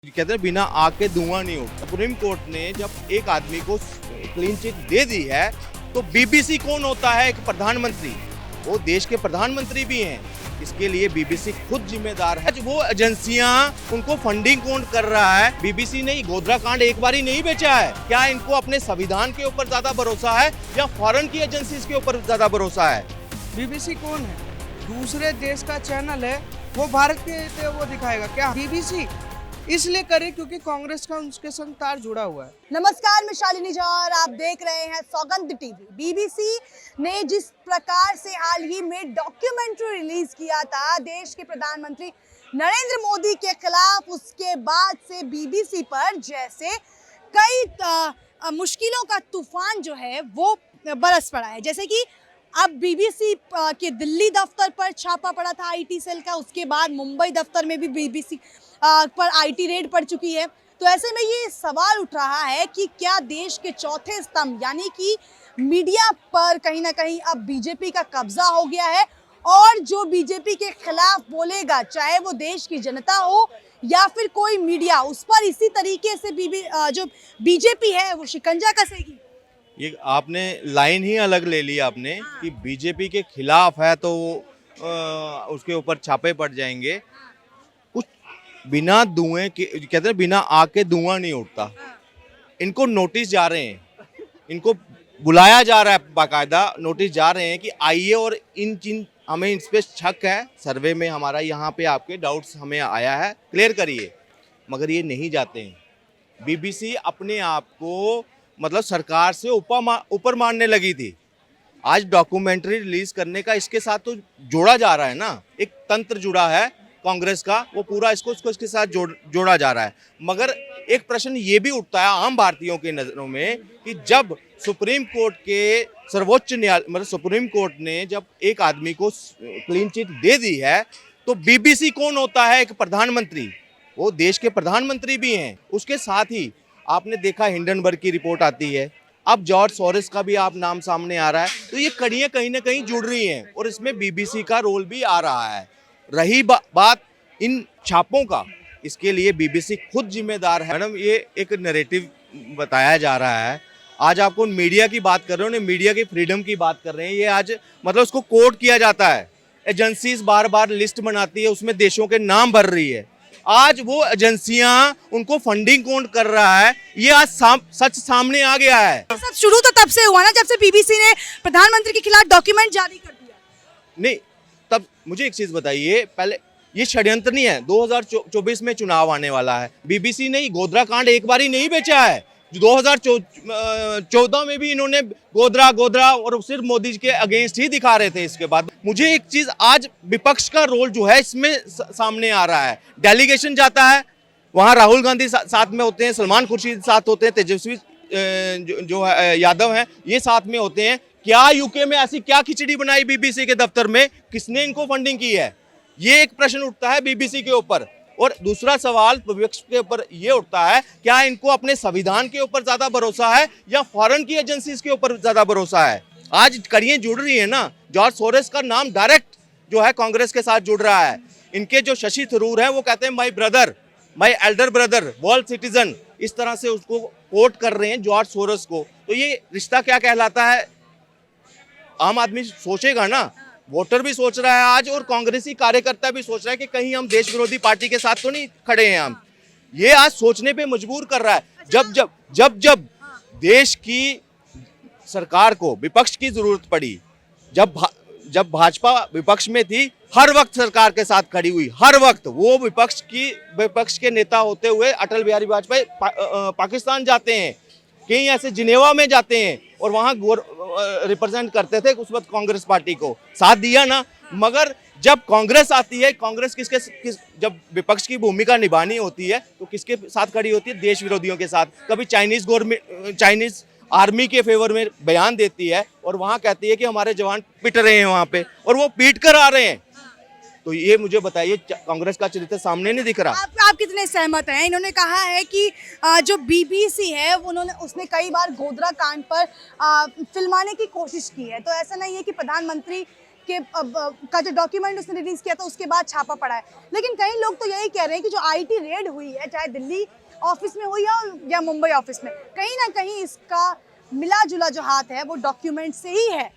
कहते हैं बिना आग के धुआं नहीं उठता। सुप्रीम कोर्ट ने जब एक आदमी को क्लीन चिट दे दी है तो बीबीसी कौन होता है? एक प्रधानमंत्री, वो देश के प्रधानमंत्री भी हैं। इसके लिए बीबीसी खुद जिम्मेदार है। वो एजेंसियां उनको फंडिंग कौन कर रहा है? बीबीसी ने गोधरा कांड एक बार ही नहीं बेचा है। क्या इनको अपने संविधान के ऊपर ज्यादा भरोसा है या फॉरेन की एजेंसीज के ऊपर ज्यादा भरोसा है? बीबीसी कौन है? दूसरे देश का चैनल है, वो भारत के वो दिखाएगा क्या? बीबीसी इसलिए करे क्योंकि कांग्रेस का उसके संग तार जुड़ा हुआ है। नमस्कार, मैं शालिनी झा और आप देख रहे हैं सौगंध टीवी। बीबीसी ने जिस प्रकार से हाल ही में डॉक्यूमेंट्री रिलीज किया था देश के प्रधानमंत्री नरेंद्र मोदी के खिलाफ, उसके बाद से बीबीसी पर जैसे कई मुश्किलों का तूफान जो है वो बरस पड़ा है। जैसे कि अब बीबीसी के दिल्ली दफ्तर पर छापा पड़ा था आईटी सेल का, उसके बाद मुंबई दफ्तर में भी बीबीसी पर आईटी रेड पड़ चुकी है। तो ऐसे में ये सवाल उठ रहा है कि क्या देश के चौथे स्तंभ यानी कि मीडिया पर कहीं ना कहीं अब बीजेपी का कब्जा हो गया है और जो बीजेपी के खिलाफ बोलेगा, चाहे वो देश की जनता हो या फिर कोई मीडिया, उस पर इसी तरीके से जो बीजेपी है वो शिकंजा कसेगी। ये आपने लाइन ही अलग ले ली आपने कि बीजेपी के खिलाफ है तो उसके ऊपर छापे पड़ जाएंगे। कुछ बिना धुएं के, कहते हैं बिना आग के धुआं नहीं उठता। इनको नोटिस जा रहे हैं, इनको बुलाया जा रहा है, बाकायदा नोटिस जा रहे हैं कि आइए और हमें इस पे शक है, सर्वे में हमारा यहाँ पे आपके डाउट्स हमें आया है, क्लियर करिए। मगर ये नहीं जाते हैं। बीबीसी अपने आप को मतलब सरकार से ऊपर मानने लगी थी। आज डॉक्यूमेंट्री रिलीज करने का इसके साथ तो जोड़ा जा रहा है ना, एक तंत्र जुड़ा है कांग्रेस का, वो पूरा इसको इसके साथ जोड़ा जा रहा है। मगर एक प्रश्न ये भी उठता है आम भारतीयों के नजरों में कि जब सुप्रीम कोर्ट के सर्वोच्च न्यायालय मतलब सुप्रीम कोर्ट ने जब एक आदमी को क्लीन चिट दे दी है तो बीबीसी कौन होता है? एक प्रधानमंत्री, वो देश के प्रधानमंत्री भी हैं। उसके साथ ही आपने देखा हिंडनबर्ग की रिपोर्ट आती है, अब जॉर्ज सोरोस का भी आप नाम सामने आ रहा है। तो ये कड़ियाँ कहीं ना कहीं जुड़ रही हैं और इसमें बीबीसी का रोल भी आ रहा है। रही बात इन छापों का, इसके लिए बीबीसी खुद जिम्मेदार है। मैडम, ये एक नैरेटिव बताया जा रहा है। आज आपको मीडिया की बात कर रहे हो, मीडिया की फ्रीडम की बात कर रहे हैं। ये आज मतलब उसको कोट किया जाता है। एजेंसीज बार बार लिस्ट बनाती है, उसमें देशों के नाम भर रही है। आज वो एजेंसियां उनको फंडिंग कौन कर रहा है, ये आज सच सामने आ गया है। सब शुरू तो तब से हुआ ना जब से बीबीसी ने प्रधानमंत्री के खिलाफ डॉक्यूमेंट जारी कर दिया। नहीं, तब मुझे एक चीज बताइए, पहले ये षड्यंत्र नहीं है। 2024 में चुनाव आने वाला है। बीबीसी ने गोधरा कांड एक बार ही नहीं बेचा है। 2014 में भी इन्होंने गोधरा और सिर्फ मोदी के अगेंस्ट ही दिखा रहे थे। इसके बाद मुझे एक चीज, आज विपक्ष का रोल जो है इसमें सामने आ रहा है। डेलीगेशन जाता है, वहां राहुल गांधी साथ में होते हैं, सलमान खुर्शीद साथ होते हैं, तेजस्वी जो यादव हैं ये साथ में होते हैं। क्या यूके में ऐसी क्या खिचड़ी बनाई बीबीसी के दफ्तर में? किसने इनको फंडिंग की है? ये एक प्रश्न उठता है बीबीसी के ऊपर। और दूसरा सवाल विपक्ष के ऊपर ये उठता है, क्या इनको अपने संविधान के ऊपर ज्यादा भरोसा है या फॉरेन की एजेंसीज के ऊपर ज्यादा भरोसा है? आज कड़ियां जुड़ रही है ना। जॉर्ज सोरोस का नाम डायरेक्ट जो है कांग्रेस के साथ जुड़ रहा है। इनके जो शशि थरूर हैं वो कहते हैं my brother, my elder brother, world citizen, इस तरह से उसको कोट कर रहे हैं जॉर्ज सोरोस को। तो ये रिश्ता क्या कहलाता है? आम आदमी सोचेगा ना, वोटर भी सोच रहा है आज और कांग्रेसी कार्यकर्ता भी सोच रहा है कि कहीं हम देश विरोधी पार्टी के साथ तो नहीं खड़े हैं हम। ये आज सोचने पे मजबूर कर रहा है। जब देश की सरकार को विपक्ष की जरूरत पड़ी, जब भाजपा विपक्ष में थी, हर वक्त सरकार के साथ खड़ी हुई। हर वक्त वो विपक्ष के नेता होते हुए अटल बिहारी वाजपेयी पाकिस्तान जाते हैं, कहीं ऐसे जिनेवा में जाते हैं और वहां रिप्रेजेंट करते थे उस वक्त कांग्रेस पार्टी को, साथ दिया ना। मगर जब कांग्रेस आती है, कांग्रेस जब विपक्ष की भूमिका निभानी होती है तो किसके साथ खड़ी होती है? देश विरोधियों के साथ। कभी चाइनीज आर्मी के फेवर में बयान देती है और वहां कहती है कि हमारे जवान पिट रहे हैं वहां पे, और वो पीट कर आ रहे हैं। तो ये मुझे बताइए, कांग्रेस का चरित्र सामने नहीं दिख रहा? आप कितने सहमत हैं? इन्होंने कहा है कि जो बीबीसी है उसने कई बार गोधरा कांड पर फिल्माने की कोशिश की है। तो ऐसा नहीं है कि प्रधानमंत्री का जो डॉक्यूमेंट उसने रिलीज किया था उसके बाद छापा पड़ा है। लेकिन कई लोग तो यही कह रहे हैं कि जो आईटी रेड हुई है, चाहे दिल्ली ऑफिस में हुई या मुंबई ऑफिस में, कहीं ना कहीं इसका मिला जुला जो हाथ है वो डॉक्यूमेंट से ही है।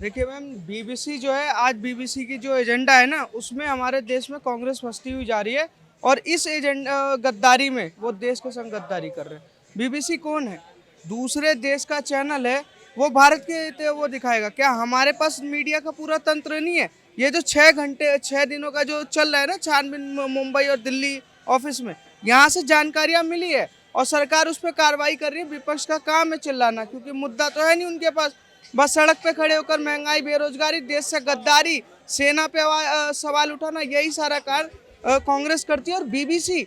देखिए मैम, बीबीसी जो है, आज बीबीसी की जो एजेंडा है ना, उसमें हमारे देश में कांग्रेस फंसती हुई जा रही है और इस एजेंडा गद्दारी में वो देश के संग गद्दारी कर रहे हैं। बीबीसी कौन है? दूसरे देश का चैनल है, वो भारत के वो दिखाएगा क्या? हमारे पास मीडिया का पूरा तंत्र नहीं है। ये जो 6 दिनों का जो चल रहा है ना छानबीन मुंबई और दिल्ली ऑफिस में, यहाँ से जानकारियाँ मिली है और सरकार उस पर कार्रवाई कर रही है। विपक्ष का काम है चिल्लाना, क्योंकि मुद्दा तो है नहीं उनके पास। बस सड़क पे खड़े होकर महंगाई, बेरोजगारी, देश से गद्दारी, सेना पे सवाल उठाना, यही सारा कार्य कांग्रेस करती है। और बीबीसी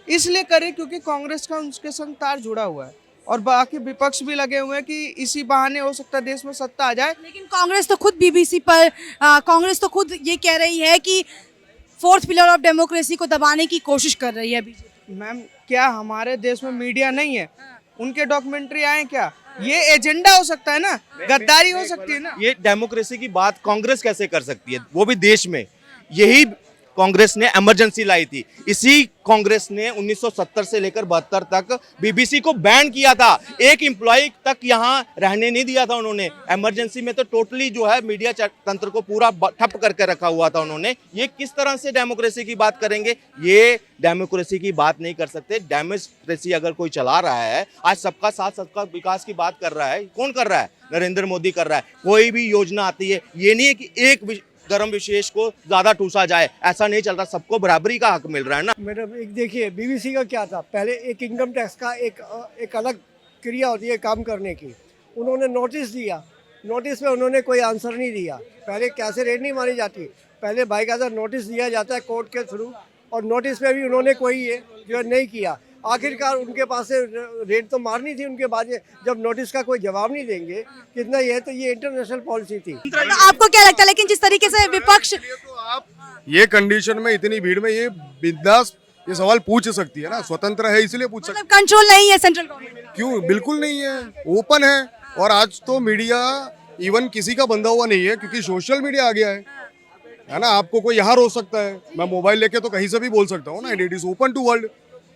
इसलिए करे क्योंकि कांग्रेस का उसके संग तार जुड़ा हुआ है और बाकी विपक्ष भी लगे हुए हैं कि इसी बहाने हो सकता है देश में सत्ता आ जाए। लेकिन कांग्रेस तो खुद बीबीसी पर कांग्रेस तो खुद ये कह रही है कि फोर्थ पिलर ऑफ डेमोक्रेसी को दबाने की कोशिश कर रही है बीजेपी। मैम, क्या हमारे देश में मीडिया नहीं है? उनके डॉक्यूमेंट्री आए क्या? ये एजेंडा हो सकता है ना, गद्दारी हो सकती है ना। ये डेमोक्रेसी की बात कांग्रेस कैसे कर सकती है, वो भी देश में? यही कांग्रेस ने इमरजेंसी लाई थी। इसी कांग्रेस ने 1970 से लेकर 72 तक बीबीसी को बैन किया था। एक एम्प्लॉय तक यहाँ रहने नहीं दिया था उन्होंने। इमरजेंसी में तो टोटली जो है मीडिया तंत्र को पूरा ठप करके रखा हुआ था उन्होंने। ये किस तरह से डेमोक्रेसी की बात करेंगे? ये डेमोक्रेसी की बात नहीं कर सकते। डेमोक्रेसी अगर कोई चला रहा है, आज सबका साथ सबका विकास की बात कर रहा है, कौन कर रहा है? नरेंद्र मोदी कर रहा है। कोई भी योजना आती है, ये नहीं है कि एक धर्म विशेष को ज्यादा ठूसा जाए, ऐसा नहीं चल रहा। सबको बराबरी का हक मिल रहा है ना। मैडम, एक देखिए, बीबीसी का क्या था, पहले एक इनकम टैक्स का एक अलग क्रिया होती है काम करने की। उन्होंने नोटिस दिया, नोटिस में उन्होंने कोई आंसर नहीं दिया। पहले कैसे रेड नहीं मारी जाती, पहले बाकायदा नोटिस दिया जाता है कोर्ट के थ्रू, और नोटिस में भी उन्होंने कोई ये जो नहीं किया। आखिरकार उनके पास से रेड तो मारनी थी, उनके बाद जब नोटिस का कोई जवाब नहीं देंगे, कितना ये है, तो ये इंटरनेशनल पॉलिसी थी। तो आपको क्या लगता है, लेकिन जिस तरीके से विपक्ष तो आप ये कंडीशन में, इतनी भीड़ में ये बिंदास ये सवाल पूछ सकती है ना, स्वतंत्र है इसलिए पूछ सकती मतलब कंट्रोल नहीं है सेंट्रल गवर्नमेंट। है। क्यों? बिल्कुल नहीं है, ओपन है। और आज तो मीडिया इवन किसी का बंधा हुआ नहीं है, क्योंकि सोशल मीडिया आ गया है ना। आपको कोई यहाँ रोक सकता है, मैं मोबाइल लेके तो कहीं से भी बोल सकता हूँ ना। It is open to world.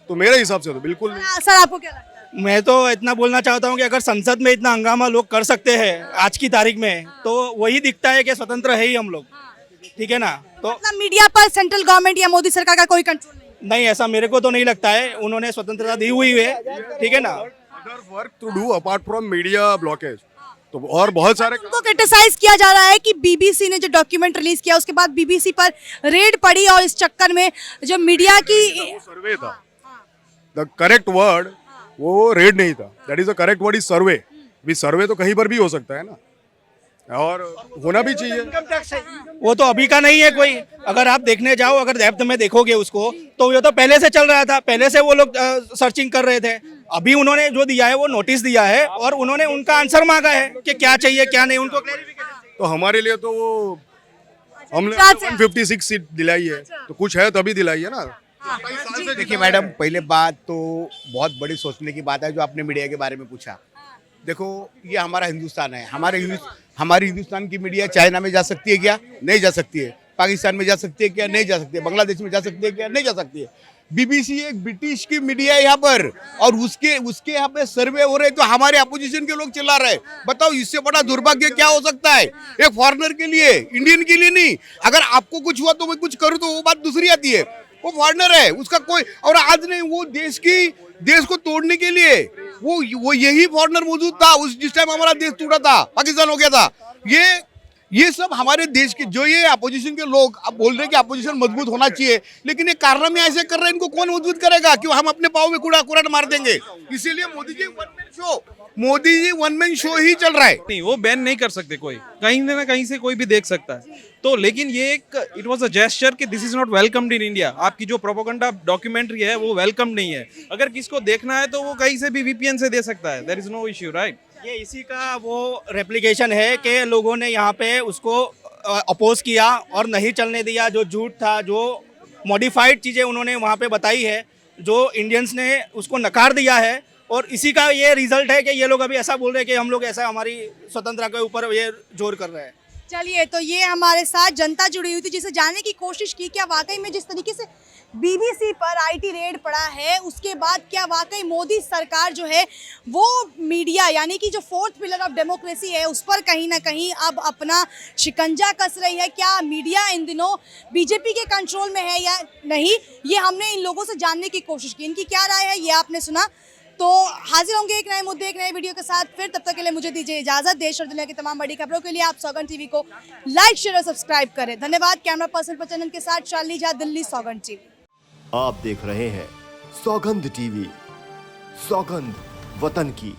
तो मेरे हिसाब से तो बिल्कुल नहीं। सर आपको क्या लगता है? मैं तो इतना बोलना चाहता हूँ कि अगर संसद में इतना हंगामा लोग कर सकते हैं आज की तारीख में, तो वही दिखता है कि स्वतंत्र है ही हम लोग। ठीक है ना? तो मतलब मीडिया पर सेंट्रल गवर्नमेंट या मोदी सरकार का कोई कंट्रोल नहीं। ऐसा मेरे को तो नहीं लगता है। उन्होंने स्वतंत्रता दी हुई है, ठीक है ना। Other work to do apart from media blockage, तो और बहुत सारे उनको क्रिटिसाइज किया जा रहा है कि बीबीसी ने जो डॉक्यूमेंट रिलीज किया उसके बाद बीबीसी पर रेड पड़ी और इस चक्कर में जो मीडिया की सर्वे था। द करेक्ट वर्ड वो रेड नहीं था, that is the correct word is survey. भी सर्वे तो कहीं पर भी हो सकता है ना, और होना भी चाहिए। वो तो अभी का नहीं है कोई। अगर आप देखने जाओ, अगर डेप्थ में देखोगे उसको, तो ये तो पहले से चल रहा था। पहले से वो लोग सर्चिंग कर रहे थे। अभी उन्होंने जो दिया है वो नोटिस दिया है और उन्होंने उनका आंसर मांगा है कि क्या चाहिए क्या नहीं, उनको क्लैरिफिकेशन। तो हमारे लिए तो वो हमने गुजरात से 156 सीट दिलाई है, तो कुछ है तभी दिलाई है ना। देखिए मैडम, पहले बात तो बहुत बड़ी सोचने की बात है जो आपने मीडिया के बारे में पूछा। देखो, ये हमारा हिंदुस्तान है। हमारी हिंदुस्तान की मीडिया चाइना में जा सकती है क्या? नहीं जा सकती है। पाकिस्तान में जा सकती है क्या? नहीं जा सकती है। बांग्लादेश में जा सकती है क्या? नहीं जा सकती है। बीबीसी एक ब्रिटिश की मीडिया है यहाँ पर, और उसके यहाँ पे सर्वे हो रहे, तो हमारे अपोजिशन के लोग चिल्ला रहे। बताओ, इससे बड़ा दुर्भाग्य क्या हो सकता है एक फॉरेनर के लिए, इंडियन के लिए नहीं। अगर आपको कुछ हुआ तो मैं कुछ करूँ तो वो बात दूसरी आती है। वो फॉरेनर है, उसका कोई, और आज नहीं, वो देश को तोड़ने के लिए वो यही फॉरेनर मौजूद था उस जिस टाइम हमारा देश टूटा था, पाकिस्तान हो गया था। ये सब हमारे देश के जो ये अपोजिशन के लोग अब बोल रहे हैं कि अपोजिशन मजबूत होना चाहिए, लेकिन ये कारनामे ऐसे कर रहे हैं, इनको कौन मजबूत करेगा? क्यों हम अपने पाँव में कुराट मार देंगे? इसीलिए Modi ji one man show ही चल रहा है। नहीं, वो बैन नहीं कर सकते कोई, कहीं ना कहीं से कोई भी देख सकता है। तो लेकिन ये एक इट वाज अ जेस्चर कि this is not welcomed in India. आपकी जो प्रोपेगेंडा डॉक्यूमेंट्री है वो वेलकम नहीं है। अगर किसको देखना है तो वो कहीं से भी वीपीएन से दे सकता है, there is no issue, right. ये इसी का वो रेप्लिकेशन है कि लोगों ने यहाँ पे उसको अपोज किया और नहीं चलने दिया। जो झूठ था, जो मॉडिफाइड चीज़ें उन्होंने वहाँ पे बताई है, जो इंडियंस ने उसको नकार दिया है, और इसी का ये रिजल्ट है कि ये लोग अभी ऐसा बोल रहे हैं कि हम लोग ऐसा हमारी स्वतंत्रता के ऊपर ये जोर कर रहे हैं। चलिए, तो ये हमारे साथ जनता जुड़ी हुई थी जिसे जानने की कोशिश की क्या वाकई में जिस तरीके से बीबीसी पर आईटी रेड पड़ा है उसके बाद क्या वाकई मोदी सरकार जो है वो मीडिया यानी कि जो फोर्थ पिलर ऑफ डेमोक्रेसी है उस पर कहीं ना कहीं अब अपना शिकंजा कस रही है। क्या मीडिया इन दिनों बीजेपी के कंट्रोल में है या नहीं, ये हमने इन लोगों से जानने की कोशिश की। इनकी क्या राय है ये आपने सुना। तो हाजिर होंगे एक नए मुद्दे एक नए वीडियो के साथ फिर, तब तक के लिए मुझे दीजिए इजाजत। देश और दुनिया की तमाम बड़ी खबरों के लिए आप सौगंध टीवी को लाइक शेयर और सब्सक्राइब करें। धन्यवाद। कैमरा पर्सन प्रचलन के साथ शालिनी झा, दिल्ली, सौगंध टीवी। आप देख रहे हैं सौगंध टीवी, सौगंध वतन की।